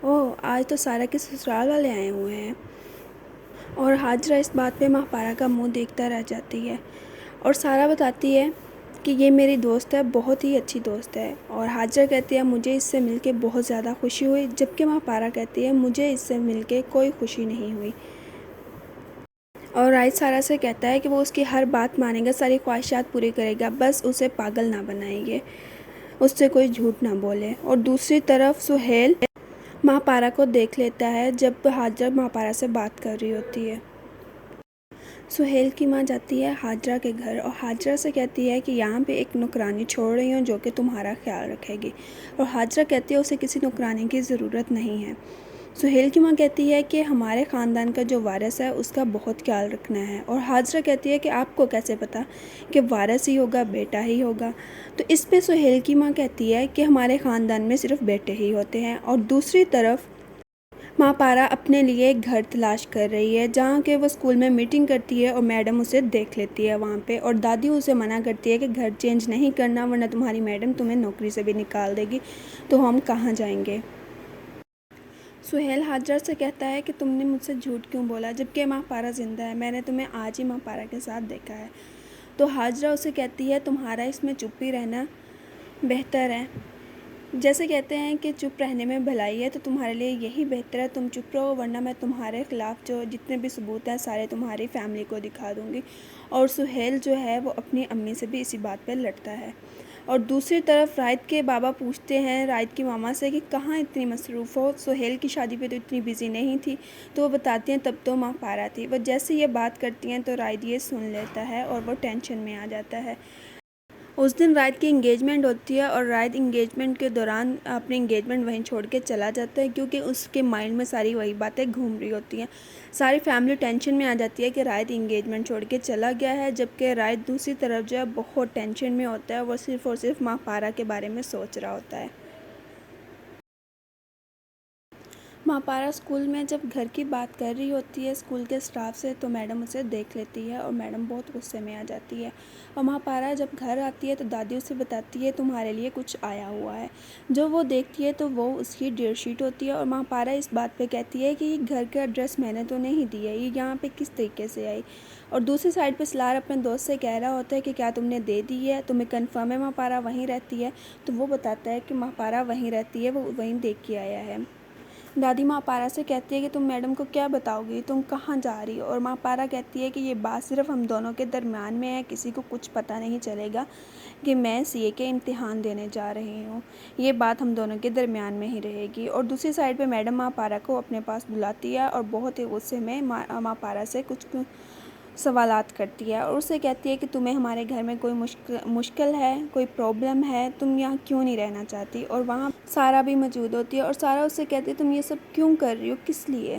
اوہ آج تو سارا کے سسرال والے آئے ہوئے ہیں۔ اور حاجرہ اس بات پہ ماں پارا کا منہ دیکھتا رہ جاتی ہے اور سارا بتاتی ہے کہ یہ میری دوست ہے، بہت ہی اچھی دوست ہے۔ اور حاجرہ کہتی ہے مجھے اس سے مل کے بہت زیادہ خوشی ہوئی، جبکہ ماں پارا کہتی ہے مجھے اس سے مل کے کوئی خوشی نہیں ہوئی۔ اور راہد سارا سے کہتا ہے کہ وہ اس کی ہر بات مانے گا، ساری خواہشات پوری کرے گا، بس اسے پاگل نہ بنائیں گے، اس سے کوئی جھوٹ نہ بولے۔ اور دوسری طرف سہیل ماں پارا کو دیکھ لیتا ہے جب حاجرہ ماں پارا سے بات کر رہی ہوتی ہے۔ سہیل کی ماں جاتی ہے حاجرہ کے گھر اور حاجرہ سے کہتی ہے کہ یہاں پہ ایک نوکرانی چھوڑ رہی ہوں جو کہ تمہارا خیال رکھے گی، اور حاجرہ کہتی ہے اسے کسی نوکرانی کی ضرورت نہیں ہے۔ سہیل کی ماں کہتی ہے کہ ہمارے خاندان کا جو وارث ہے اس کا بہت خیال رکھنا ہے، اور حاجرہ کہتی ہے کہ آپ کو کیسے پتا کہ وارث ہی ہوگا، بیٹا ہی ہوگا؟ تو اس پہ سہیل کی ماں کہتی ہے کہ ہمارے خاندان میں صرف بیٹے ہی ہوتے ہیں۔ اور دوسری طرف ماں پارا اپنے لیے ایک گھر تلاش کر رہی ہے جہاں کہ وہ اسکول میں میٹنگ کرتی ہے اور میڈم اسے دیکھ لیتی ہے وہاں پہ، اور دادی اسے منع کرتی ہے کہ گھر چینج نہیں کرنا ورنہ تمہاری میڈم تمہیں نوکری سے بھی نکال دے گی، تو ہم کہاں جائیں گے؟ سہیل حاجرہ سے کہتا ہے کہ تم نے مجھ سے جھوٹ کیوں بولا جبکہ ماں پارا زندہ ہے، میں نے تمہیں آج ہی ماں پارا کے ساتھ دیکھا ہے۔ تو حاجرہ اسے کہتی ہے تمہارا اس میں چپ ہی رہنا بہتر ہے، جیسے کہتے ہیں کہ چپ رہنے میں بھلائی ہے، تو تمہارے لیے یہی بہتر ہے تم چپ رہو، ورنہ میں تمہارے خلاف جو جتنے بھی ثبوت ہیں سارے تمہاری فیملی کو دکھا دوں گی۔ اور سہیل جو ہے وہ اپنی امی سے بھی اسی بات پہ لڑتا ہے۔ اور دوسری طرف راحت کے بابا پوچھتے ہیں راحت کی ماما سے کہ کہاں اتنی مصروف ہو، سہیل کی شادی پہ تو اتنی بزی نہیں تھی، تو وہ بتاتی ہیں تب تو ماں پارا تھی۔ وہ جیسے یہ بات کرتی ہیں تو راحت یہ سن لیتا ہے اور وہ ٹینشن میں آ جاتا ہے۔ اس دن راحت کی انگیجمنٹ ہوتی ہے اور راحت انگیجمنٹ کے دوران اپنی انگیجمنٹ وہیں چھوڑ کے چلا جاتا ہے کیونکہ اس کے مائنڈ میں ساری وہی باتیں گھوم رہی ہوتی ہیں۔ ساری فیملی ٹینشن میں آ جاتی ہے کہ راحت انگیجمنٹ چھوڑ کے چلا گیا ہے، جبکہ راحت دوسری طرف جو ہے بہت ٹینشن میں ہوتا ہے، وہ صرف اور صرف ماں پارا کے بارے میں سوچ رہا ہوتا ہے۔ ماں پارا اسکول میں جب گھر کی بات کر رہی ہوتی ہے اسکول کے اسٹاف سے تو میڈم اسے دیکھ لیتی ہے اور میڈم بہت غصے میں آ جاتی ہے، اور ماں پارا جب گھر آتی ہے تو دادی اسے بتاتی ہے تمہارے لیے کچھ آیا ہوا ہے۔ جو وہ دیکھتی ہے تو وہ اس کی ڈیٹ شیٹ ہوتی ہے، اور ماں پارا اس بات پہ کہتی ہے کہ یہ گھر کا ایڈریس میں نے تو نہیں دی ہے، یہ یہاں پہ کس طریقے سے آئی؟ اور دوسری سائڈ پہ سلار اپنے دوست سے کہہ رہا ہوتا ہے کہ کیا تم نے دے دی ہے، تمہیں کنفرم ہے ماں پارا وہیں رہتی ہے؟ تو وہ بتاتا ہے کہ ماں پارا وہیں رہتی ہے، وہ وہیں دیکھ کے آیا ہے۔ دادی ماں پارا سے کہتی ہے کہ تم میڈم کو کیا بتاؤ گی، تم کہاں جا رہی ہو؟ اور ماں پارا کہتی ہے کہ یہ بات صرف ہم دونوں کے درمیان میں ہے، کسی کو کچھ پتہ نہیں چلے گا کہ میں سی اے کے امتحان دینے جا رہی ہوں، یہ بات ہم دونوں کے درمیان میں ہی رہے گی۔ اور دوسری سائڈ پہ میڈم ماں پارا کو اپنے پاس بلاتی ہے اور بہت ہی غصے میں ماں پارا سے کچھ سوالات کرتی ہے اور اسے کہتی ہے کہ تمہیں ہمارے گھر میں کوئی مشکل ہے، کوئی پرابلم ہے، تم یہاں کیوں نہیں رہنا چاہتی؟ اور وہاں سارا بھی موجود ہوتی ہے اور سارا اسے کہتی ہے تم یہ سب کیوں کر رہی ہو، کس لیے؟